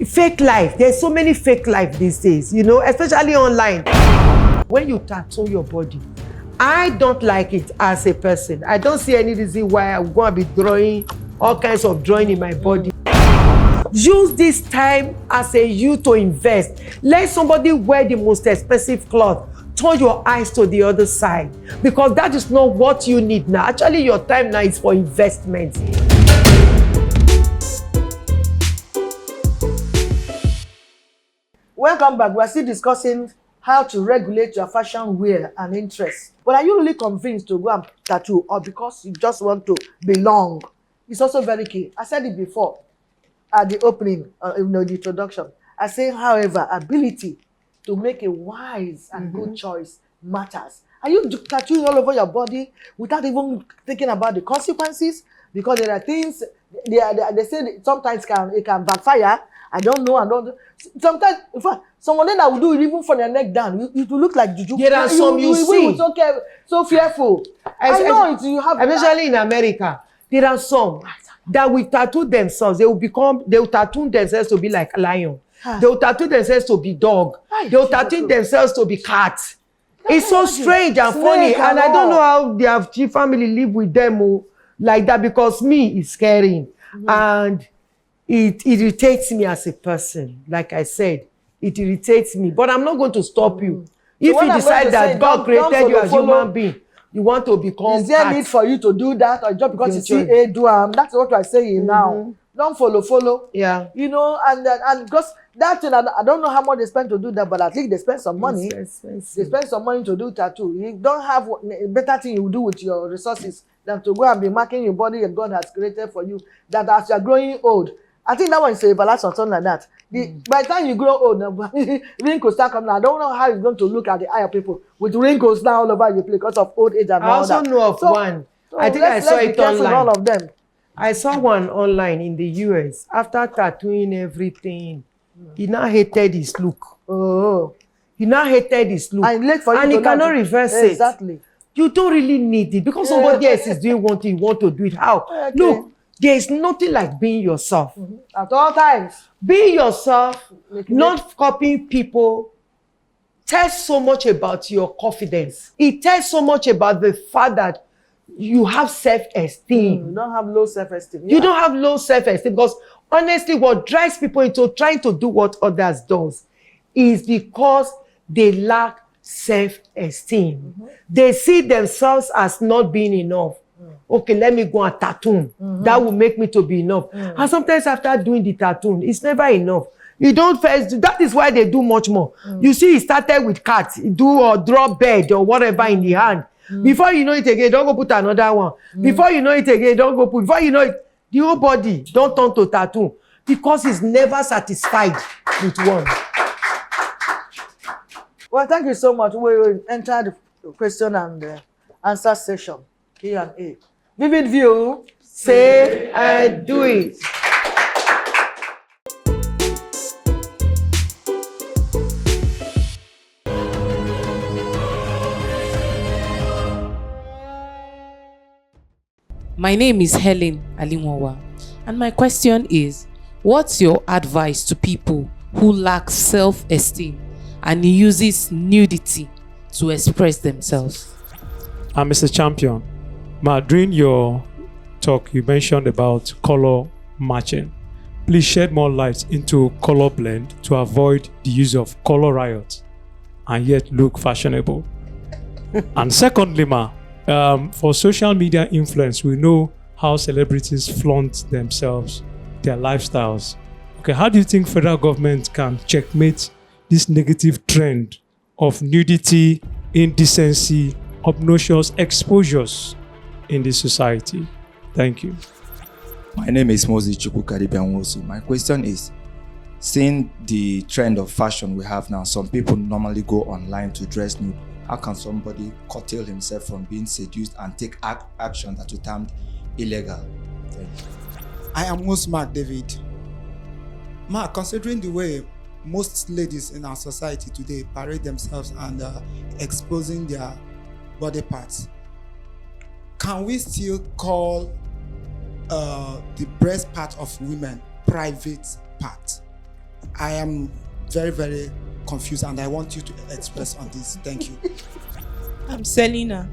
fake life. There's so many fake life these days, you know, especially online. When you tattoo your body, I don't like it as a person. I don't see any reason why I'm going to be drawing all kinds of drawing in my body. Use this time as a youth to invest. Let somebody wear the most expensive cloth. Turn your eyes to the other side, because that is not what you need now. Actually, your time now is for investment. Welcome back. We are still discussing how to regulate your fashion wear and interest. But are you really convinced to go and tattoo, or because you just want to belong? It's also very key. I said it before at the opening, the introduction. I say, however, ability to make a wise and good choice matters. Are you tattooing all over your body without even thinking about the consequences? Because there are things they say sometimes it can backfire. I don't know. Sometimes, in fact, someone that will do it even from their neck down. It will look like juju. There are some you see. So fearful. I know it. You have, especially in America, there are some that will tattoo themselves. They will tattoo themselves to be like a lion. They will tattoo themselves to be dog. They will tattoo themselves to be cat. It's so strange and funny, and I don't know how their family live with them like that, because me, it's scary. And it irritates me as a person. Like I said, it irritates me. But I'm not going to stop you. If you decide that God created you as a human being, you want to become is there need for you to do that, or just because you see a do that's what I'm saying now. Don't follow. Yeah. You know, and because that thing, I don't know how much they spend to do that, but at least they spend some money. They spend some money to do tattoo. You don't have a better thing you do with your resources than to go and be marking your body that God has created for you. That as you're growing old, I think that one is a balance or something like that. By the time you grow old, wrinkles start coming. I don't know how it's going to look at the eye of people with wrinkles now all over your place because of old age and all that. I also know of one. I think I saw it online. All of them. I saw one online in the US. After tattooing everything, he now hated his look. He now hated his look. And he cannot reverse it. Exactly. You don't really need it, because somebody else is doing one thing, you want to do it. How? Okay. Look, there is nothing like being yourself. At all times. Being yourself, not copying people, tells so much about your confidence. It tells so much about the fact that you have self-esteem. You don't have low self-esteem. You don't have low self-esteem, because honestly, what drives people into trying to do what others does is because they lack self-esteem. They see themselves as not being enough. Okay, let me go and tattoo. That will make me to be enough. And sometimes after doing the tattoo, it's never enough. You don't first do, that is why they do much more. You see, he started with cats, do or draw bed or whatever in the hand. Before you know it again, don't go put another one. Before you know it again, don't go put, before you know it, the whole body don't turn to tattoo, because he's never satisfied with one. Well, thank you so much. We will enter the question and answer session, Q&A. Vivid View, say and do it. My name is Helen Alimwawa, and my question is, what's your advice to people who lack self-esteem and uses nudity to express themselves? I'm Mr. Champion. During your talk, you mentioned about color matching. Please shed more light into color blend to avoid the use of color riot and yet look fashionable. And secondly, for social media influence, we know how celebrities flaunt themselves, their lifestyles. Okay, how do you think federal government can checkmate this negative trend of nudity, indecency, obnoxious exposures in this society? Thank you. My name is Mozi Chukwu. My question is, seeing the trend of fashion we have now, some people normally go online to dress nude. How can somebody curtail himself from being seduced and take action that we termed illegal? Thank you. I am most Mark David. Mark, considering the way most ladies in our society today parade themselves and exposing their body parts, can we still call the breast part of women private part? I am very, very confused, and I want you to express on this. Thank you. I'm Selena.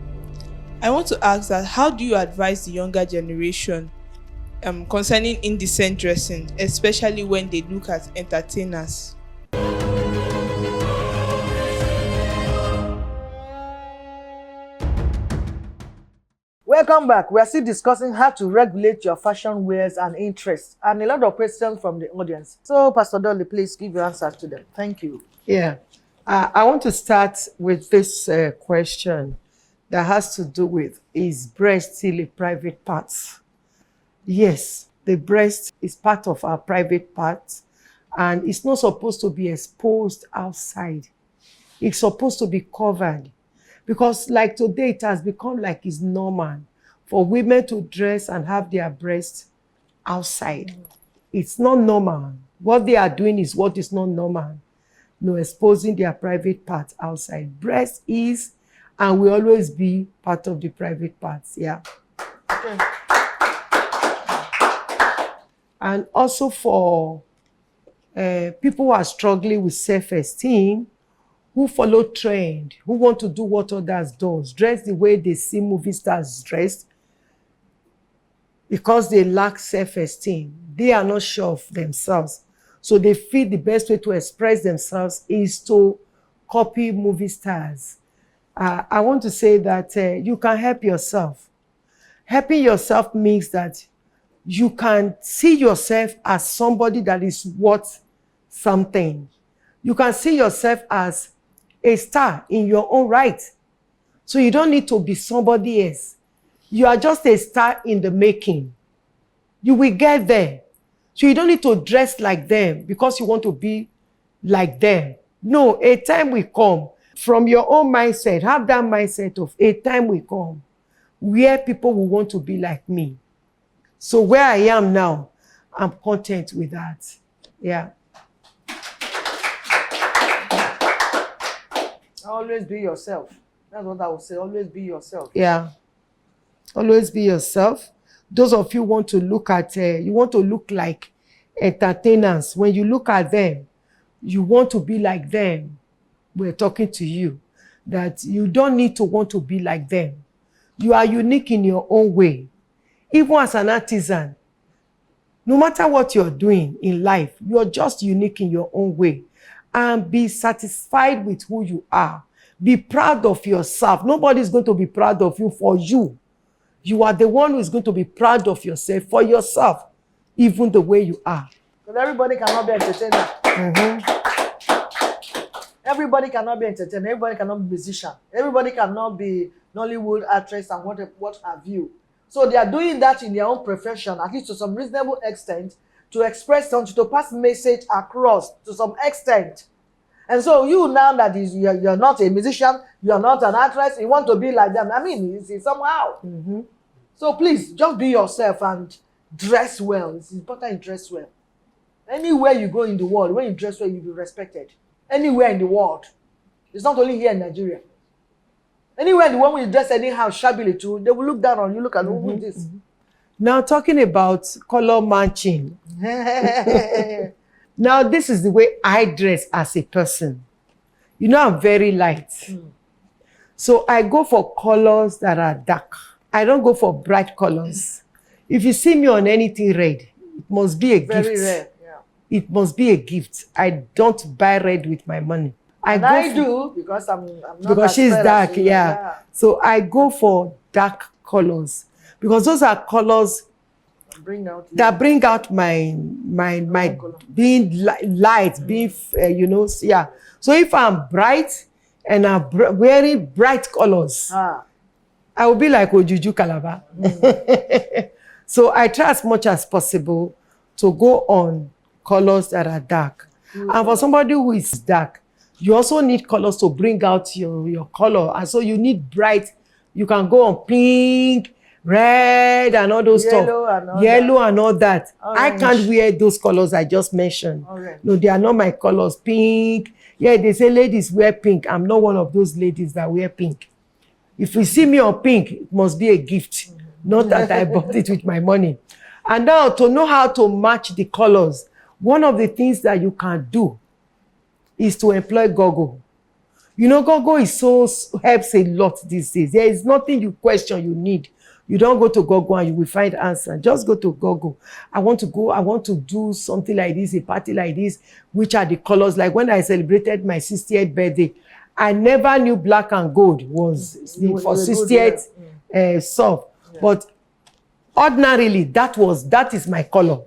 I want to ask that how do you advise the younger generation concerning indecent dressing, especially when they look at entertainers? Welcome back. We are still discussing how to regulate your fashion wears and interests, and a lot of questions from the audience. So, Pastor Dolly, please give your answers to them. Thank you. Yeah. I want to start with this question that has to do with, is breast still a private part? Yes, the breast is part of our private part, and it's not supposed to be exposed outside. It's supposed to be covered, because like today it has become like it's normal for women to dress and have their breasts outside. It's not normal. What they are doing is what is not normal. No, exposing their private parts outside. Breast is and will always be part of the private parts. Yeah. Okay. And also for people who are struggling with self-esteem, who follow trend, who want to do what others do, dress the way they see movie stars dressed, because they lack self-esteem. They are not sure of themselves. So they feel the best way to express themselves is to copy movie stars. I want to say that you can help yourself. Helping yourself means that you can see yourself as somebody that is worth something. You can see yourself as a star in your own right. So you don't need to be somebody else. You are just a star in the making. You will get there. So you don't need to dress like them because you want to be like them. No, a time will come. From your own mindset, have that mindset of a time will come where people will want to be like me. So where I am now, I'm content with that. Yeah. Always be yourself. That's what I would say. Always be yourself. Yeah. Always be yourself. Those of you want to look at, you want to look like entertainers. When you look at them, you want to be like them. We're talking to you that you don't need to want to be like them. You are unique in your own way. Even as an artisan, no matter what you're doing in life, you're just unique in your own way. And be satisfied with who you are. Be proud of yourself. Nobody's going to be proud of you for you. You are the one who is going to be proud of yourself for yourself, even the way you are. Because everybody cannot be entertainer. Mm-hmm. Everybody cannot be entertainer. Everybody cannot be musician. Everybody cannot be Nollywood actress and what have you. So they are doing that in their own profession, at least to some reasonable extent, to express something, to pass message across to some extent. And so you now that you're not a musician, you're not an actress, you want to be like them. I mean, it's somehow. Mm-hmm. So please, just be yourself and dress well. It's important you dress well. Anywhere you go in the world, when you dress well, you'll be respected. Anywhere in the world. It's not only here in Nigeria. Anywhere in the world, when you dress anyhow, shabbily too, they will look down on you, look at who is this. Now talking about color matching. Now this is the way I dress as a person. You know, I'm very light. So I go for colors that are dark. I don't go for bright colors. If you see me on anything red, it must be a gift. Very rare. Yeah. It must be a gift. I don't buy red with my money. I do because I'm not because as she's fair dark, as you. yeah. So I go for dark colors because those are colors Bring out that bring out my color. being light, being you know, yeah. So if I'm bright and I'm wearing bright colors, I will be like Ojuju Calabar. So I try as much as possible to go on colors that are dark. And for somebody who is dark, you also need colors to bring out your color. And so you need bright. You can go on pink, red, and all those stuff. Yellow and all that. I can't wear those colors I just mentioned. No, they are not my colors. Pink. Yeah, they say ladies wear pink. I'm not one of those ladies that wear pink. If you see me on pink, it must be a gift. Not that I bought it with my money. And now to know how to match the colors one of the things that you can do is to employ Google. You know, Google is helps a lot these days. There is nothing you question you need. You don't go to Google and you will find answer. Just go to Google. I want to do something like this, a party like this. Which are the colors? Like when I celebrated my 60th birthday, I never knew black and gold was for 60th song. But ordinarily, that is my color.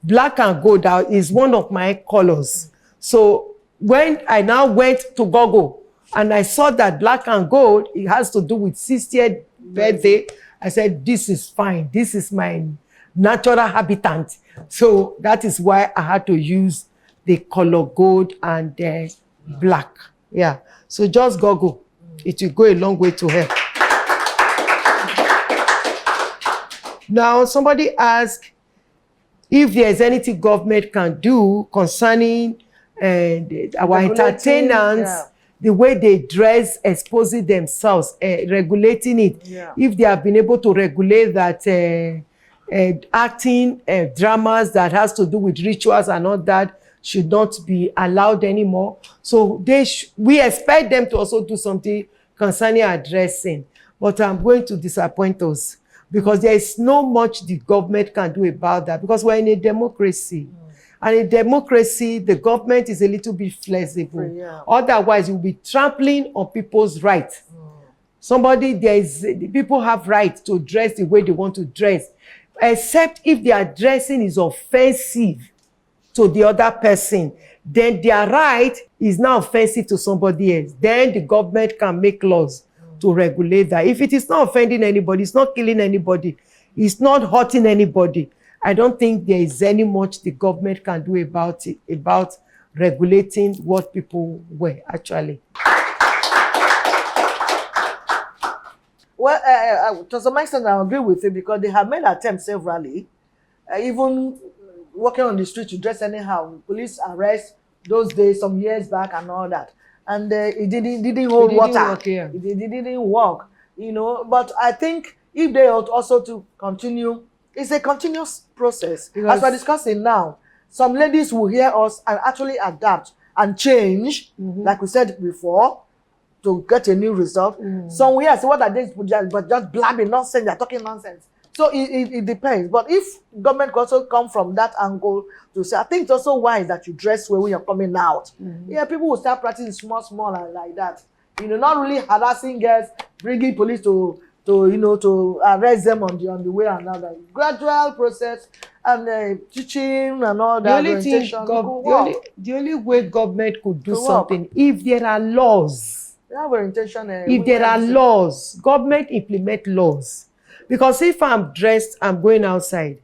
Black and gold is one of my colors. So when I now went to Google and I saw that black and gold, it has to do with 60th birthday, I said, this is fine. This is my natural habitat. So that is why I had to use the color gold and black. Yeah. So just Google. It will go a long way to help. Now, somebody asked if there's anything government can do concerning our entertainers, the way they dress, exposing themselves, regulating it. Yeah. If they have been able to regulate that acting dramas that has to do with rituals and all that should not be allowed anymore. So we expect them to also do something concerning our dressing. But I'm going to disappoint us because there is not much the government can do about that because we're in a democracy. And in democracy, the government is a little bit flexible. Yeah. Otherwise, you'll be trampling on people's rights. People have right to dress the way they want to dress, except if their dressing is offensive to the other person. Then their right is now offensive to somebody else. Then the government can make laws to regulate that. If it is not offending anybody, it's not killing anybody, it's not hurting anybody, I don't think there is any much the government can do about it, about regulating what people wear, actually. Well, to some extent, I agree with you because they have made attempts severally, even walking on the street to dress anyhow. Police arrest those days, some years back, and all that, and it didn't hold water. It didn't work, you know. But I think if they ought also to continue. It's a continuous process. Because as we're discussing now, some ladies will hear us and actually adapt and change, like we said before, to get a new result. Some will hear, so what are they, but just blabbing nonsense, they're talking nonsense. So it depends. But if government could also come from that angle to say, I think it's also wise that you dress well when you're coming out. Yeah, people will start practicing small and like that. You know, not really harassing girls, bringing police to arrest them on the way and all that. Gradual process and teaching and all that. The only way government could do something, if there are laws. If there are laws, government implement laws. Because if I'm dressed, I'm going outside.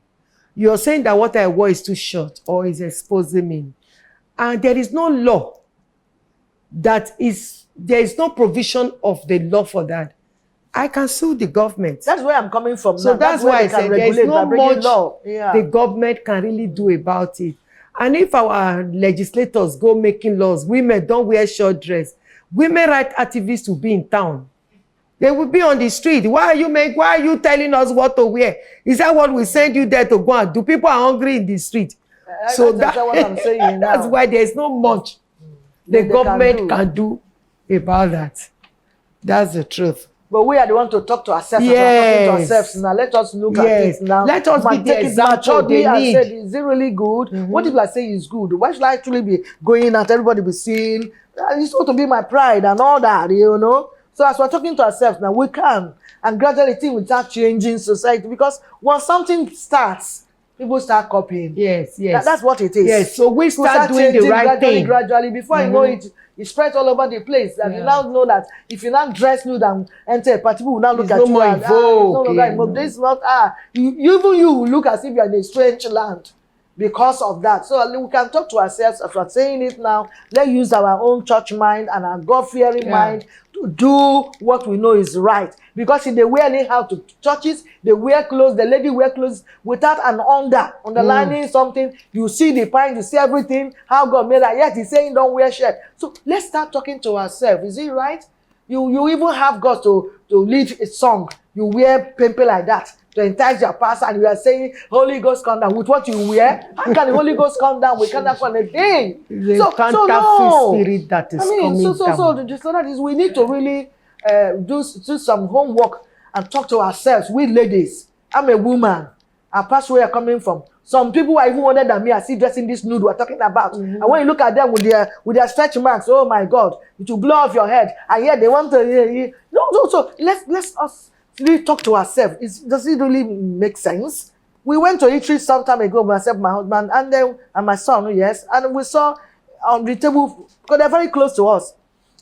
You're saying that what I wear is too short or is exposing me. And there is no law there is no provision of the law for that. I can sue the government. That's where I'm coming from. So that's why I said there's not much Yeah. the government can really do about it. And if our legislators go making laws, women don't wear short dress, women rights activists will be in town. They will be on the street. Why are you telling us what to wear? Is that what we send you there to go and do? People are hungry in the street. So that's what I'm saying now. That's why there's not much the government can do about that. That's the truth. But we are the one to talk to ourselves. Yes. Talking to ourselves now. Let us look at it now. Let us be the example they need. Said, is it really good? What if I say it's good? Why should I actually be going out? Everybody be seeing. It's supposed to be my pride and all that, you know. So as we're talking to ourselves now, we can. And gradually things will start changing society. Because once something starts, people start copying. Yes. That's what it is. Yes, so we start doing the right thing. Gradually. Before you know it, it spreads all over the place. And you now know that if you now dress nude and enter a party, people will now look at you and no longer involved. This is not even you will look as if you're in a strange land because of that. So we can talk to ourselves as we're saying it now. Let's use our own church mind and our God-fearing mind to do what we know is right. Because if they wear anyhow to churches, they wear clothes, the lady wear clothes without an underlining something. You see the pint, you see everything, how God made that. Yet he's saying don't wear shirt. So let's start talking to ourselves. Is it right? You even have guts to lead a song. You wear pimple like that to entice your pastor, and you are saying Holy Ghost come down with what you wear. How can the Holy Ghost come down with kind of thing? The counterfeit spirit that is coming down. So that is, we need to really do some homework and talk to ourselves. We ladies, I'm a woman. I pass where you're coming from. Some people are even older than me. I see dressing this nude we're talking about. And when you look at them with their stretch marks, oh my God, it will blow off your head. And yet they want to. No. So let's us really talk to ourselves. Does it really make sense? We went to Italy some time ago, myself, my husband, and my son, yes, and we saw on the table, because they're very close to us.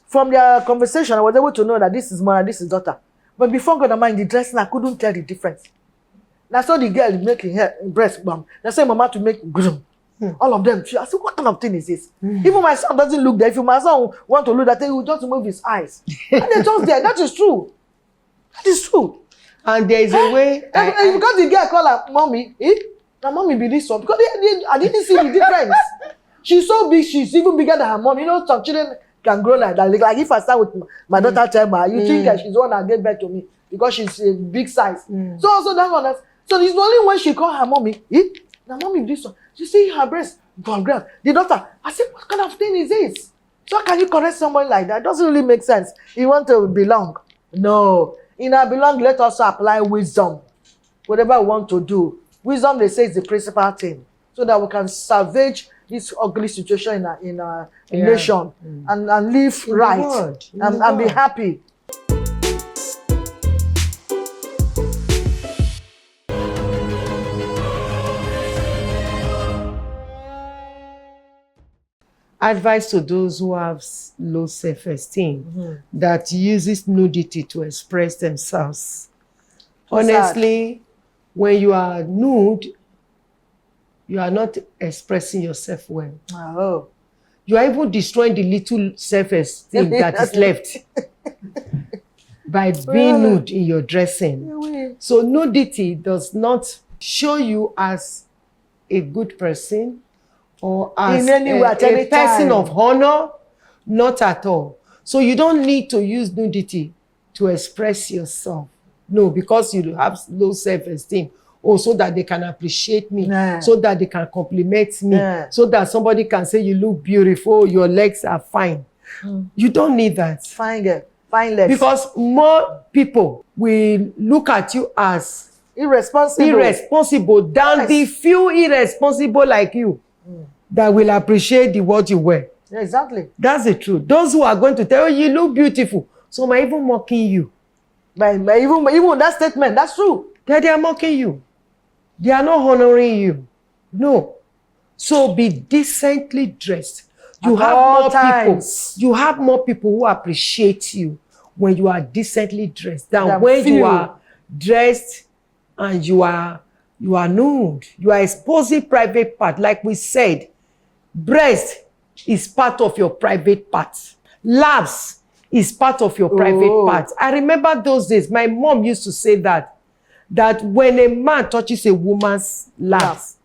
From their conversation, I was able to know that this is mother, this is daughter. But before God, mind the dressing, I couldn't tell the difference. That's all the girl making her breast bump. They say mama to make groom. All of them. I said, what kind of thing is this? Even my son doesn't look there. If my son want to look that thing, he will just move his eyes. And they're just there. That is true. That is true. And there is a way. Because the girl call her mommy, now mommy be this one. Because I didn't see the difference. She's so big, she's even bigger than her mom. You know, some children can grow like that. Like if I start with my daughter Chema, you think that she's the one that gave birth to me because she's a big size. So also that one. So it's only when she call her mommy, now mommy this one. You see her breast gone ground. The daughter, I said, what kind of thing is this? So how can you correct someone like that? It doesn't really make sense. You want to belong. No. In our belong, let us apply wisdom. Whatever we want to do. Wisdom, they say, is the principal thing. So that we can salvage this ugly situation in our nation and live right and be happy. Advice to those who have low self-esteem that uses nudity to express themselves. Honestly, when you are nude, you are not expressing yourself well. Oh. You are even destroying the little self-esteem that is left by being nude in your dressing. So nudity does not show you as a good person or as a person of honor, not at all. So you don't need to use nudity to express yourself. No, because you have low self-esteem. Or so that they can appreciate me, so that they can compliment me, so that somebody can say you look beautiful, your legs are fine. You don't need that. Fine girl, fine legs. Because more people will look at you as irresponsible than the few irresponsible like you that will appreciate the what you wear. Yeah, exactly. That's the truth. Those who are going to tell you look beautiful, some are even mocking you. But even that statement, that's true. They are mocking you. They are not honoring you. No. So be decently dressed. You have more people who appreciate you when you are decently dressed than when you are dressed and you are nude. You are exposing private part. Like we said, breast is part of your private part. Labs is part of your private part. I remember those days. My mom used to say that when a man touches a woman's labs,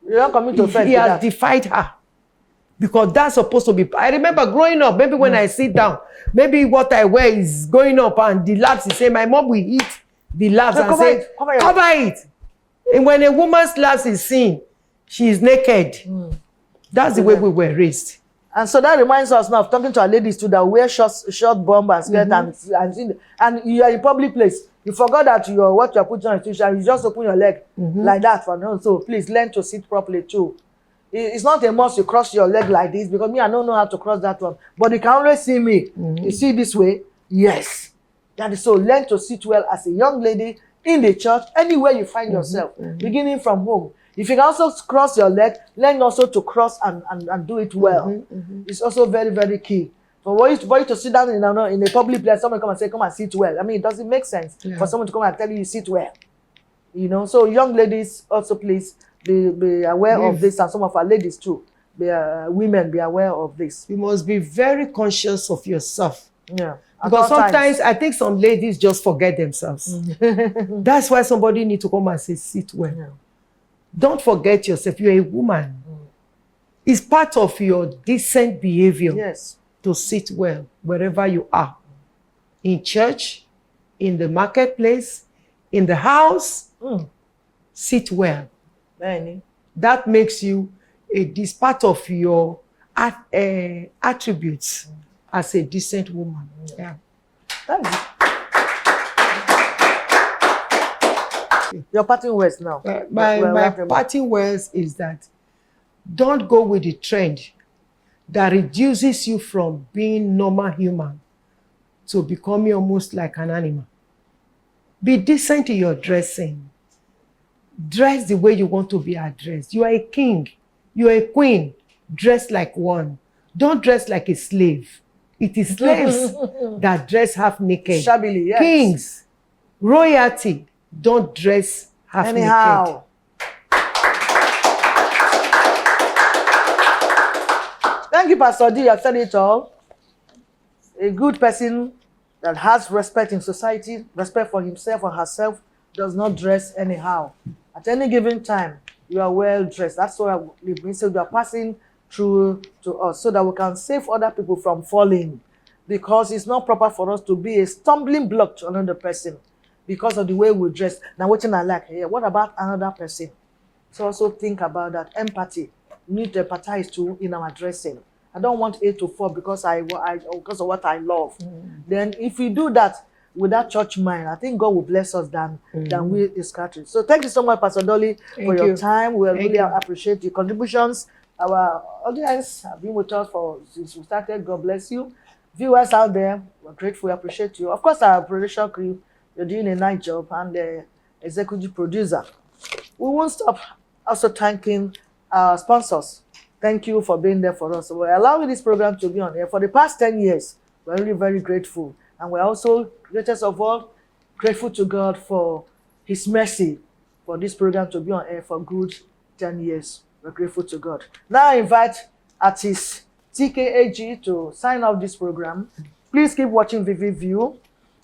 you don't come into offense. He has defied her. Because that's supposed to be. I remember growing up, maybe when I sit down, maybe what I wear is going up and the labs is saying, my mom will eat the labs and say, cover it. And when a woman's labs is seen, she is naked. That's the way we were raised. And so that reminds us now of talking to our ladies too that wear short bomber and skirt and you are in public place. You forgot that what you're putting on your t-shirt, you just open your leg like that for now. So please learn to sit properly too. It's not a must you cross your leg like this because me, I don't know how to cross that one. But you can always see me. You see this way? Yes. That is so. Learn to sit well as a young lady in the church, anywhere you find yourself, beginning from home. If you can also cross your leg, learn also to cross and do it well. It's also very, very key. For you to sit down in a public place, someone come and say, come and sit well. I mean, it doesn't make sense for someone to come and tell you sit well. You know, so young ladies also please be aware of this, and some of our ladies too. Women be aware of this. You must be very conscious of yourself. Yeah. Because sometimes I think some ladies just forget themselves. That's why somebody need to come and say sit well. Yeah. Don't forget yourself. You're a woman. It's part of your decent behavior to sit well wherever you are. in church, in the marketplace, in the house. Sit well. Bẹ́ẹ̀ni. That makes you this part of your attributes as a decent woman. Yeah. Thank you. Your parting words now. My parting words is that don't go with the trend that reduces you from being normal human to becoming almost like an animal. Be decent in your dressing. Dress the way you want to be addressed. You are a king. You are a queen. Dress like one. Don't dress like a slave. It is slaves that dress half naked. Shabbily, yes. Kings, royalty, don't dress half Anyhow. naked. Thank you, Pastor D. I've said it all. A good person that has respect in society, respect for himself or herself, does not dress anyhow. At any given time, you are well dressed. That's what it means. So you are passing through to us so that we can save other people from falling. Because it's not proper for us to be a stumbling block to another person because of the way we dress. Now, what I like here, what about another person? So also think about that. Empathy. We need to empathize too in our dressing. I don't want A to fall because because of what I love. Then if we do that with that church mind, I think God will bless us than we discard it. So thank you so much, Pastor Dolly, for your time. We really appreciate your contributions. Our audience have been with us since we started. God bless you. Viewers out there, we're grateful, we appreciate you. Of course, our production crew, you're doing a nice job, and the executive producer. We won't stop also thanking our sponsors. Thank you for being there for us. So we're allowing this program to be on air for the past 10 years. We're really very grateful. And we're also, greatest of all, grateful to God for His mercy for this program to be on air for good 10 years. We're grateful to God. Now I invite artist TKAG to sign off this program. Please keep watching Vivid View.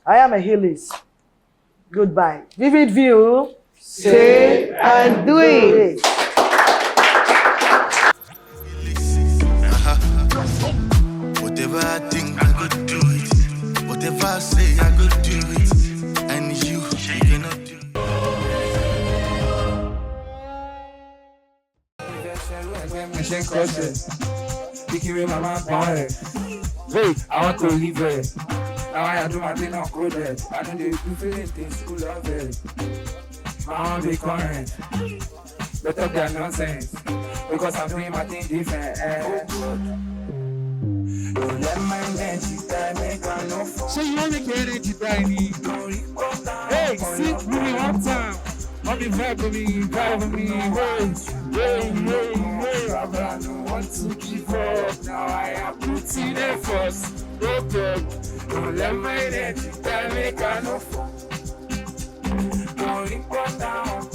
I am a Hillis. Goodbye. Vivid View. Say and do it. Whatever I think, I could do it. Whatever I say, I could do it. And you cannot do it. Wait, I want to leave it. Now I do my thing on good head. I don't do feeling things cool of it. I want to be current. Better than nonsense. Because I'm doing my thing different. Don't let my energy die, make I no fall. So you want to get energy tiny? Hey, sit with me one time. I'll be vibe with me, drive with me. Hey. I don't want to give up. Now I am putting effort. No problem. Don't let my energy die, make I no fall. Don't report down,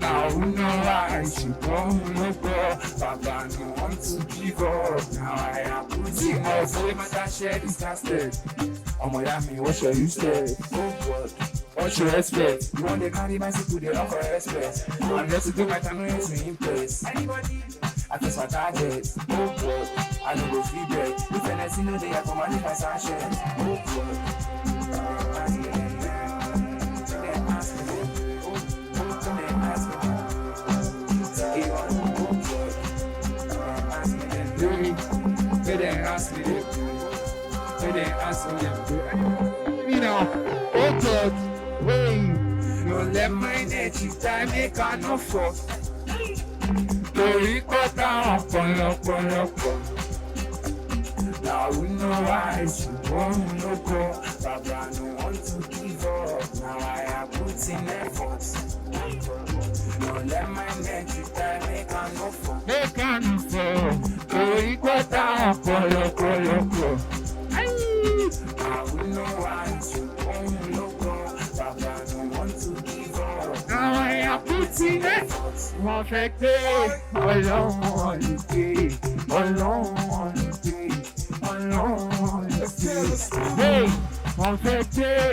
now who know I should go, no go. Papa don't want to give up. Now I am putting up. So my dad share disgusted. Oh my Miami, what's your useless? Oh God, what's your respect? You want to carry my seat to the offer respect. I'm just to do my time to impress. Anybody? I just my target. Oh God, I don't go free break. If anything no they have for money my sachet. Oh God. They didn't ask me. You know, oh God, wait. Don't let my energy die, make I no fall. Don't record down, now we know I should go, no go. Papa don't want to give up. Now I am putting efforts. Don't let my energy die, make I no fall. Make I no fall. Don't record down, now we know I should go, no go. Papa don't want to give up. Now I am putting efforts. Perfect day, alone, hey, perfect day.